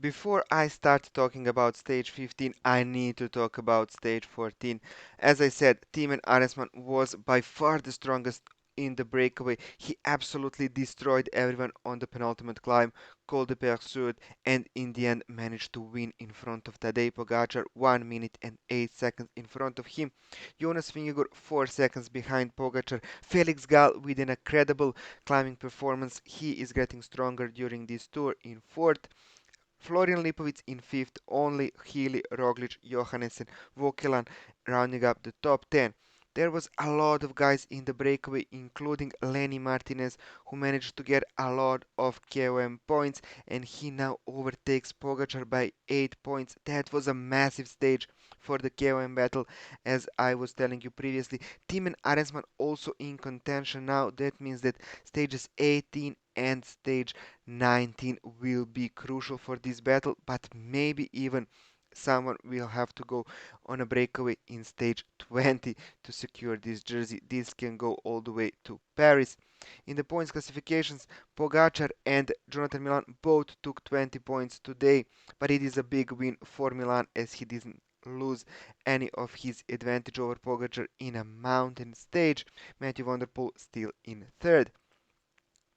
Before I start talking about stage 15, I need to talk about stage 14. As I said, Tiemann Aresman was by far the strongest in the breakaway. He absolutely destroyed everyone on the penultimate climb, Col de Persuade, and in the end managed to win in front of Tadej Pogacar, 1 minute and 8 seconds in front of him. Jonas Vingegaard 4 seconds behind Pogacar. Felix Gall with an incredible climbing performance. He is getting stronger during this tour in fourth. Florian Lipovic in fifth, only Healy, Roglic, Johannessen, Vokelan rounding up the top 10. There was a lot of guys in the breakaway, including Lenny Martinez, who managed to get a lot of KOM points, and he now overtakes Pogacar by 8 points. That was a massive stage for the KOM battle, as I was telling you previously. Tim and Arensman also in contention now. That means that stages 18 and stage 19 will be crucial for this battle, but maybe even someone will have to go on a breakaway in stage 20 to secure this jersey. This can go all the way to Paris. In the points classifications, Pogacar and Jonathan Milan both took 20 points today, but it is a big win for Milan as he didn't lose any of his advantage over Pogacar in a mountain stage. Mathieu van der Poel still in third.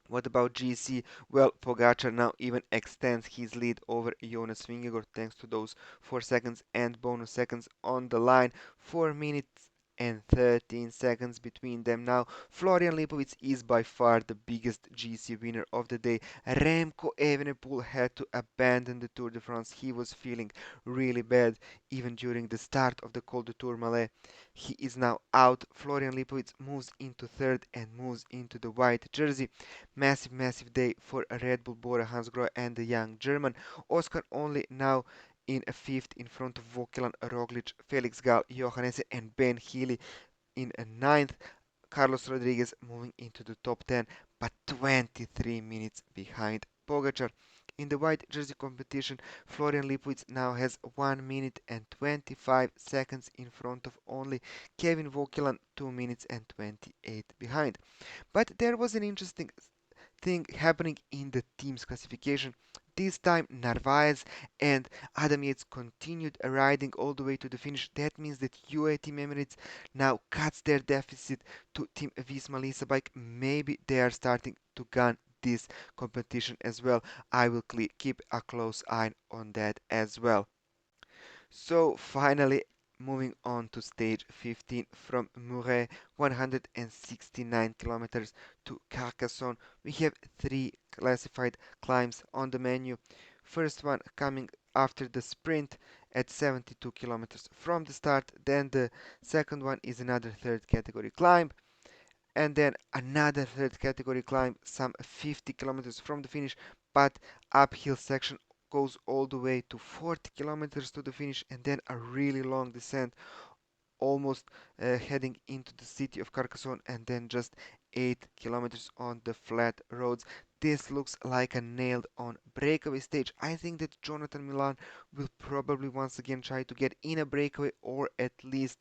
What about GC? Well, Pogacar now even extends his lead over Jonas Vingegaard thanks to those 4 seconds and bonus seconds on the line. 4 minutes and 13 seconds between them now. Florian Lipovic is by far the biggest GC winner of the day. Remco Evenepoel had to abandon the Tour de France. He was feeling really bad even during the start of the Col de Tourmalet. He is now out. Florian Lipovic moves into third and moves into the white jersey. Massive, massive day for Red Bull Bora Hansgrohe and the young German. Oscar only now in a fifth in front of Vokelan, Roglic, Felix Gall, Johannessen and Ben Healy in a ninth. Carlos Rodriguez moving into the top 10, but 23 minutes behind Pogacar. In the white jersey competition, Florian Lipwitz now has 1 minute and 25 seconds in front of only Kevin Vokelan, 2 minutes and 28 behind. But there was an interesting thing happening in the team's classification. This time Narvaez and Adam Yates continued riding all the way to the finish. That means that UAE Team Emirates now cuts their deficit to Team Visma Lisa Bike. Maybe they are starting to gun this competition as well. I will keep a close eye on that as well. So finally, moving on to stage 15 from Muret, 169 kilometers to Carcassonne. We have three classified climbs on the menu. First one coming after the sprint at 72 kilometers from the start. Then the second one is another third category climb. And then another third category climb some 50 kilometers from the finish, but uphill section goes all the way to 40 kilometers to the finish, and then a really long descent almost heading into the city of Carcassonne, and then just 8 kilometers on the flat roads. This looks like a nailed on breakaway stage. I think that Jonathan Milan will probably once again try to get in a breakaway, or at least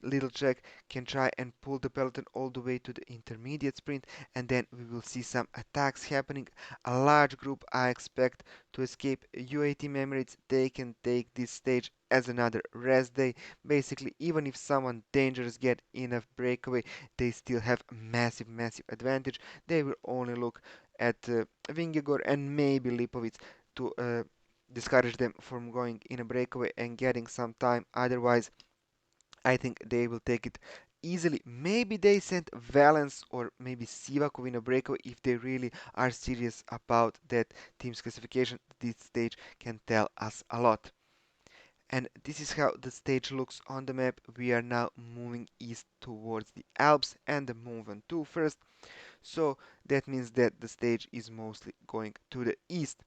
Little Jack can try and pull the peloton all the way to the intermediate sprint, and then we will see some attacks happening. A large group I expect to escape. UAT Emirates, they can take this stage as another rest day. Basically, even if someone dangerous get in a breakaway, they still have massive, massive advantage. They will only look at Vingegaard and maybe Lipovic to discourage them from going in a breakaway and getting some time. Otherwise, I think they will take it easily. Maybe they send Valence or maybe Sivakov in a breakaway if they really are serious about that team's classification. This stage can tell us a lot. And this is how the stage looks on the map. We are now moving east towards the Alps and the Mont Ventoux first. So that means that the stage is mostly going to the east.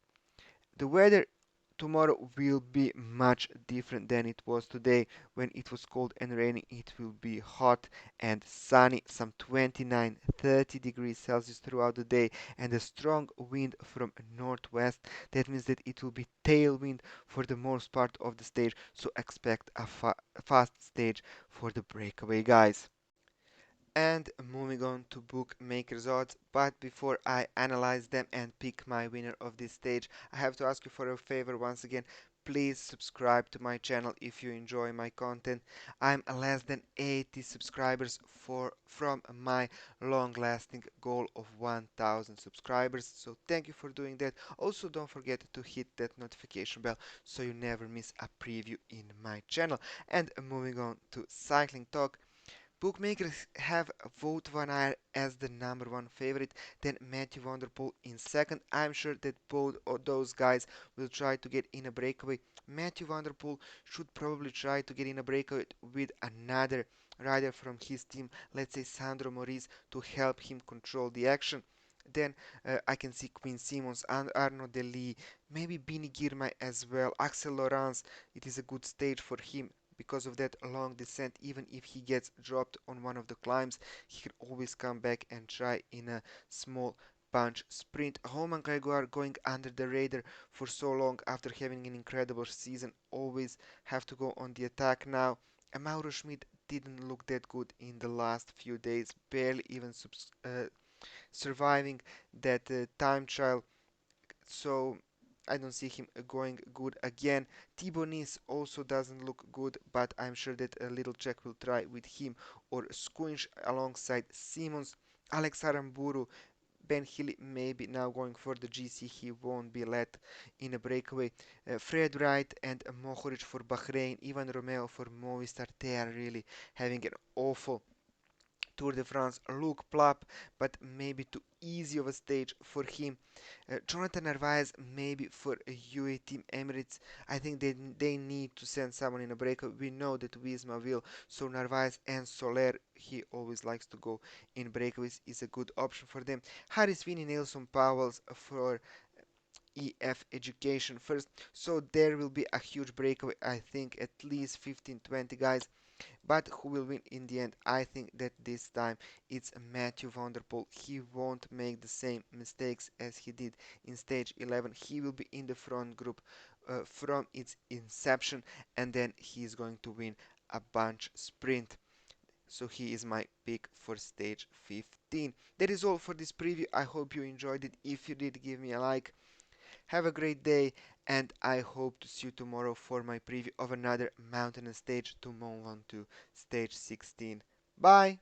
The weather tomorrow will be much different than it was today. When it was cold and rainy, it will be hot and sunny, some 29-30 degrees Celsius throughout the day, and a strong wind from northwest. That means that it will be tailwind for the most part of the stage, so expect a fast stage for the breakaway guys. And moving on to Bookmakers Odds, but before I analyze them and pick my winner of this stage, I have to ask you for a favor once again. Please subscribe to my channel if you enjoy my content. I'm less than 80 subscribers from my long-lasting goal of 1000 subscribers. So thank you for doing that. Also, don't forget to hit that notification bell so you never miss a preview in my channel. And moving on to cycling talk, bookmakers have Wout van Aert as the number one favorite, then Mathieu van der Poel in second. I'm sure that both of those guys will try to get in a breakaway. Mathieu van der Poel should probably try to get in a breakaway with another rider from his team, let's say Sandro Maurice, to help him control the action. Then I can see Quinn Simmons and Arnaud Delis, maybe Bini Girmay as well. Axel Laurence, it is a good stage for him because of that long descent. Even if he gets dropped on one of the climbs, he can always come back and try in a small bunch sprint. Romain Gregoire going under the radar for so long after having an incredible season, always have to go on the attack now. And Mauro Schmid didn't look that good in the last few days, barely even surviving that time trial, so I don't see him going good again. Thibaut Nice also doesn't look good, but I'm sure that a little Czech will try with him or Squinch alongside Simons. Alex Aramburu, Ben Healy maybe now going for the GC, he won't be let in a breakaway. Fred Wright and Mohoric for Bahrain, Ivan Romeo for Movistar, they are really having an awful Tour de France. Luke Plapp, but maybe too easy of a stage for him. Jonathan Narvaez maybe for a UAE Team Emirates. I think they need to send someone in a break. We know that Wisma will, so Narvaez and Soler, he always likes to go in breakaways, is a good option for them. Harris Finney, Nelson Powells for EF Education first. So there will be a huge breakaway. I think at least 15-20 guys. But who will win in the end? I think that this time it's Mathieu van der Poel. He won't make the same mistakes as he did in stage 11. He will be in the front group from its inception, and then he is going to win a bunch sprint. So he is my pick for stage 15. That is all for this preview. I hope you enjoyed it. If you did, give me a like. Have a great day, and I hope to see you tomorrow for my preview of another mountainous stage to move on to stage 16. Bye!